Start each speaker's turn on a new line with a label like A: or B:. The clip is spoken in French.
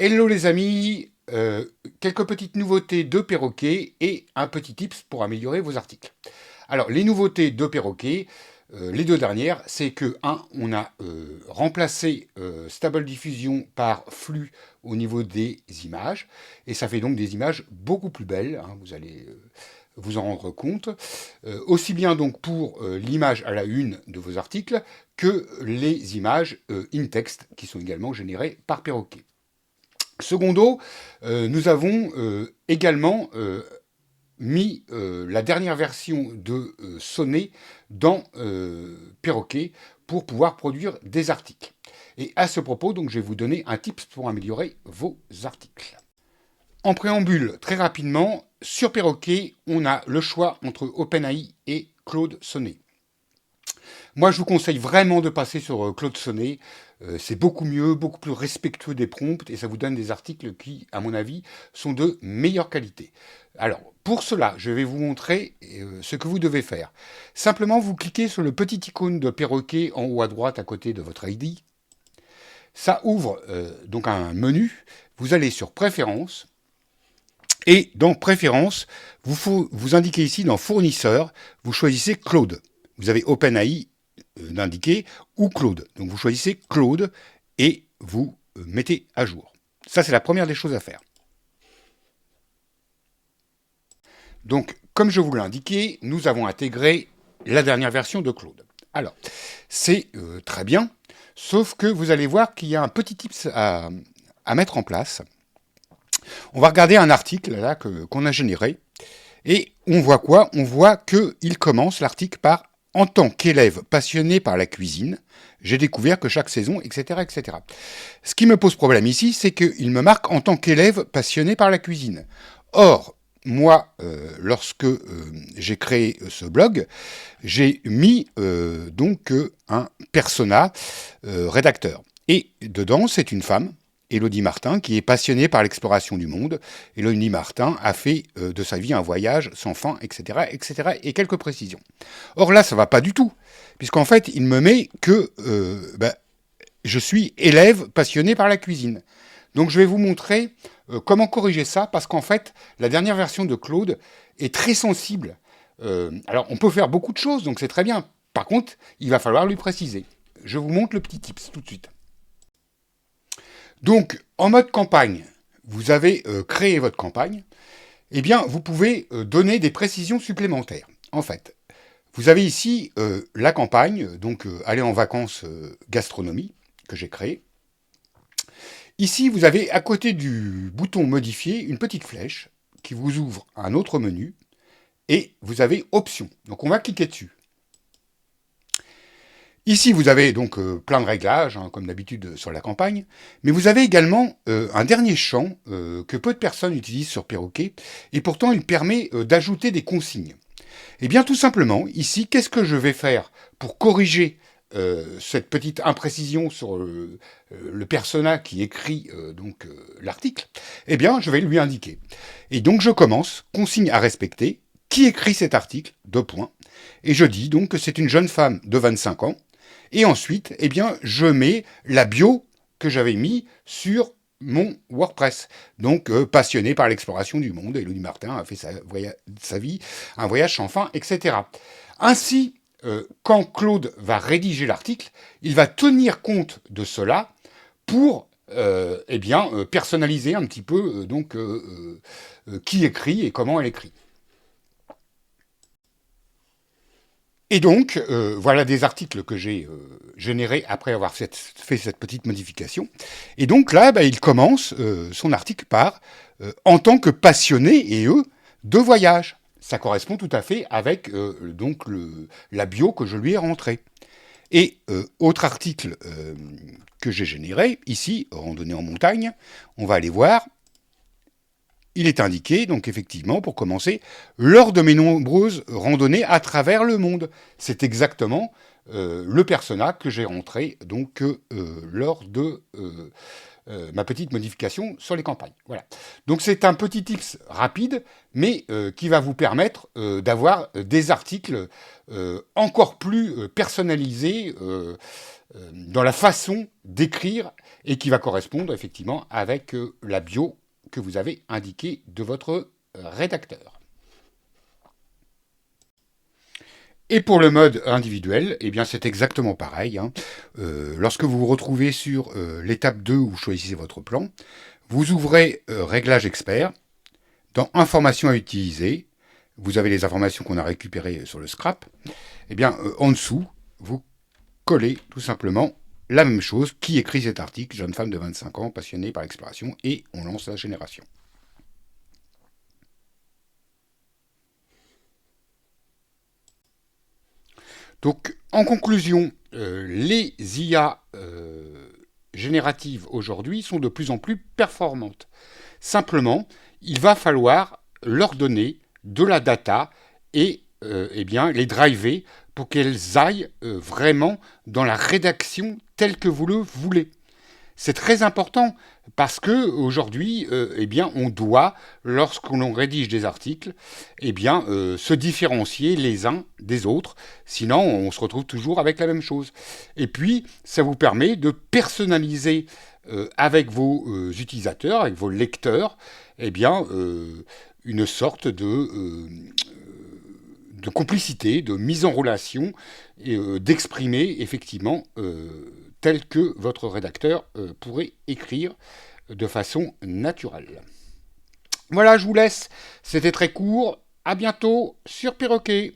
A: Hello les amis, quelques petites nouveautés de Perroquet et un petit tips pour améliorer vos articles. Alors les nouveautés de Perroquet, les deux dernières, c'est que on a remplacé Stable Diffusion par flux au niveau des images, et ça fait donc des images beaucoup plus belles, hein, vous allez vous en rendre compte, aussi bien donc pour l'image à la une de vos articles que les images in-text qui sont également générées par Perroquet. Secondo, nous avons également mis la dernière version de Sonnet dans Perroquet pour pouvoir produire des articles. Et à ce propos, donc, je vais vous donner un tips pour améliorer vos articles. En préambule, très rapidement, sur Perroquet, on a le choix entre OpenAI et Claude Sonnet. Moi, je vous conseille vraiment de passer sur Claude Sonnet. C'est beaucoup mieux, beaucoup plus respectueux des prompts et ça vous donne des articles qui, à mon avis, sont de meilleure qualité. Alors, pour cela, je vais vous montrer ce que vous devez faire. Simplement, vous cliquez sur le petit icône de perroquet en haut à droite à côté de votre ID. Ça ouvre donc un menu. Vous allez sur Préférences. Et dans Préférences, vous indiquez ici dans Fournisseurs, vous choisissez Claude. Vous avez OpenAI d'indiquer ou Claude. Donc vous choisissez Claude et vous mettez à jour. Ça, c'est la première des choses à faire. Donc, comme je vous l'ai indiqué, nous avons intégré la dernière version de Claude. Alors, c'est très bien, sauf que vous allez voir qu'il y a un petit tips à mettre en place. On va regarder un article là qu'on a généré. Et on voit quoi? On voit qu'il commence l'article par « En tant qu'élève passionné par la cuisine, j'ai découvert que chaque saison, etc. etc. » Ce qui me pose problème ici, c'est qu'il me marque « En tant qu'élève passionné par la cuisine ». Or, moi, lorsque j'ai créé ce blog, j'ai mis donc un persona rédacteur. Et dedans, c'est une femme, Élodie Martin, qui est passionnée par l'exploration du monde. Élodie Martin a fait de sa vie un voyage sans fin, etc., etc., et quelques précisions. Or là, ça va pas du tout, puisqu'en fait, il me met que je suis élève passionné par la cuisine. Donc je vais vous montrer comment corriger ça, parce qu'en fait, la dernière version de Claude est très sensible. Alors, on peut faire beaucoup de choses, donc c'est très bien. Par contre, il va falloir lui préciser. Je vous montre le petit tips tout de suite. Donc, en mode campagne, vous avez créé votre campagne, eh bien, vous pouvez donner des précisions supplémentaires. En fait, vous avez ici la campagne, donc aller en vacances gastronomie, que j'ai créée. Ici, vous avez à côté du bouton modifier une petite flèche qui vous ouvre un autre menu et vous avez options. Donc, on va cliquer dessus. Ici, vous avez donc plein de réglages, hein, comme d'habitude sur la campagne, mais vous avez également un dernier champ que peu de personnes utilisent sur Perroquet, et pourtant il permet d'ajouter des consignes. Eh bien, tout simplement, ici, qu'est-ce que je vais faire pour corriger cette petite imprécision sur le persona qui écrit l'article? Eh bien, je vais lui indiquer. Et donc, je commence, consigne à respecter, qui écrit cet article, ? Et je dis donc que c'est une jeune femme de 25 ans, et ensuite, eh bien, je mets la bio que j'avais mis sur mon WordPress. Donc, passionné par l'exploration du monde, Élodie Martin a fait sa vie, un voyage sans fin, etc. Ainsi, quand Claude va rédiger l'article, il va tenir compte de cela pour personnaliser un petit peu qui écrit et comment elle écrit. Et donc, voilà des articles que j'ai générés après avoir fait cette petite modification. Et donc là, il commence son article par « En tant que passionné et de voyage ». Ça correspond tout à fait avec la bio que je lui ai rentrée. Et autre article que j'ai généré, ici, randonnée en montagne, on va aller voir. Il est indiqué, donc effectivement, pour commencer, lors de mes nombreuses randonnées à travers le monde. C'est exactement le persona que j'ai rentré donc lors de ma petite modification sur les campagnes. Voilà. Donc c'est un petit tips rapide, mais qui va vous permettre d'avoir des articles encore plus personnalisés dans la façon d'écrire et qui va correspondre effectivement avec la bio que vous avez indiquée de votre rédacteur. Et pour le mode individuel, eh bien c'est exactement pareil. Hein. Lorsque vous vous retrouvez sur l'étape 2 où vous choisissez votre plan, vous ouvrez Réglage expert. Dans Informations à utiliser, vous avez les informations qu'on a récupérées sur le scrap. Eh bien, en dessous, vous collez tout simplement la même chose. Qui écrit cet article? Jeune femme de 25 ans, passionnée par l'exploration, et on lance la génération. Donc, en conclusion, les IA génératives aujourd'hui sont de plus en plus performantes. Simplement, il va falloir leur donner de la data et eh bien, les driver pour qu'elles aillent vraiment dans la rédaction telle que vous le voulez. C'est très important parce que aujourd'hui, eh bien, on doit, lorsqu'on rédige des articles, eh bien, se différencier les uns des autres. Sinon, on se retrouve toujours avec la même chose. Et puis, ça vous permet de personnaliser avec vos utilisateurs, avec vos lecteurs, eh bien, une sorte de complicité, de mise en relation, et d'exprimer effectivement tel que votre rédacteur pourrait écrire de façon naturelle. Voilà, je vous laisse. C'était très court. À bientôt sur Perroquet.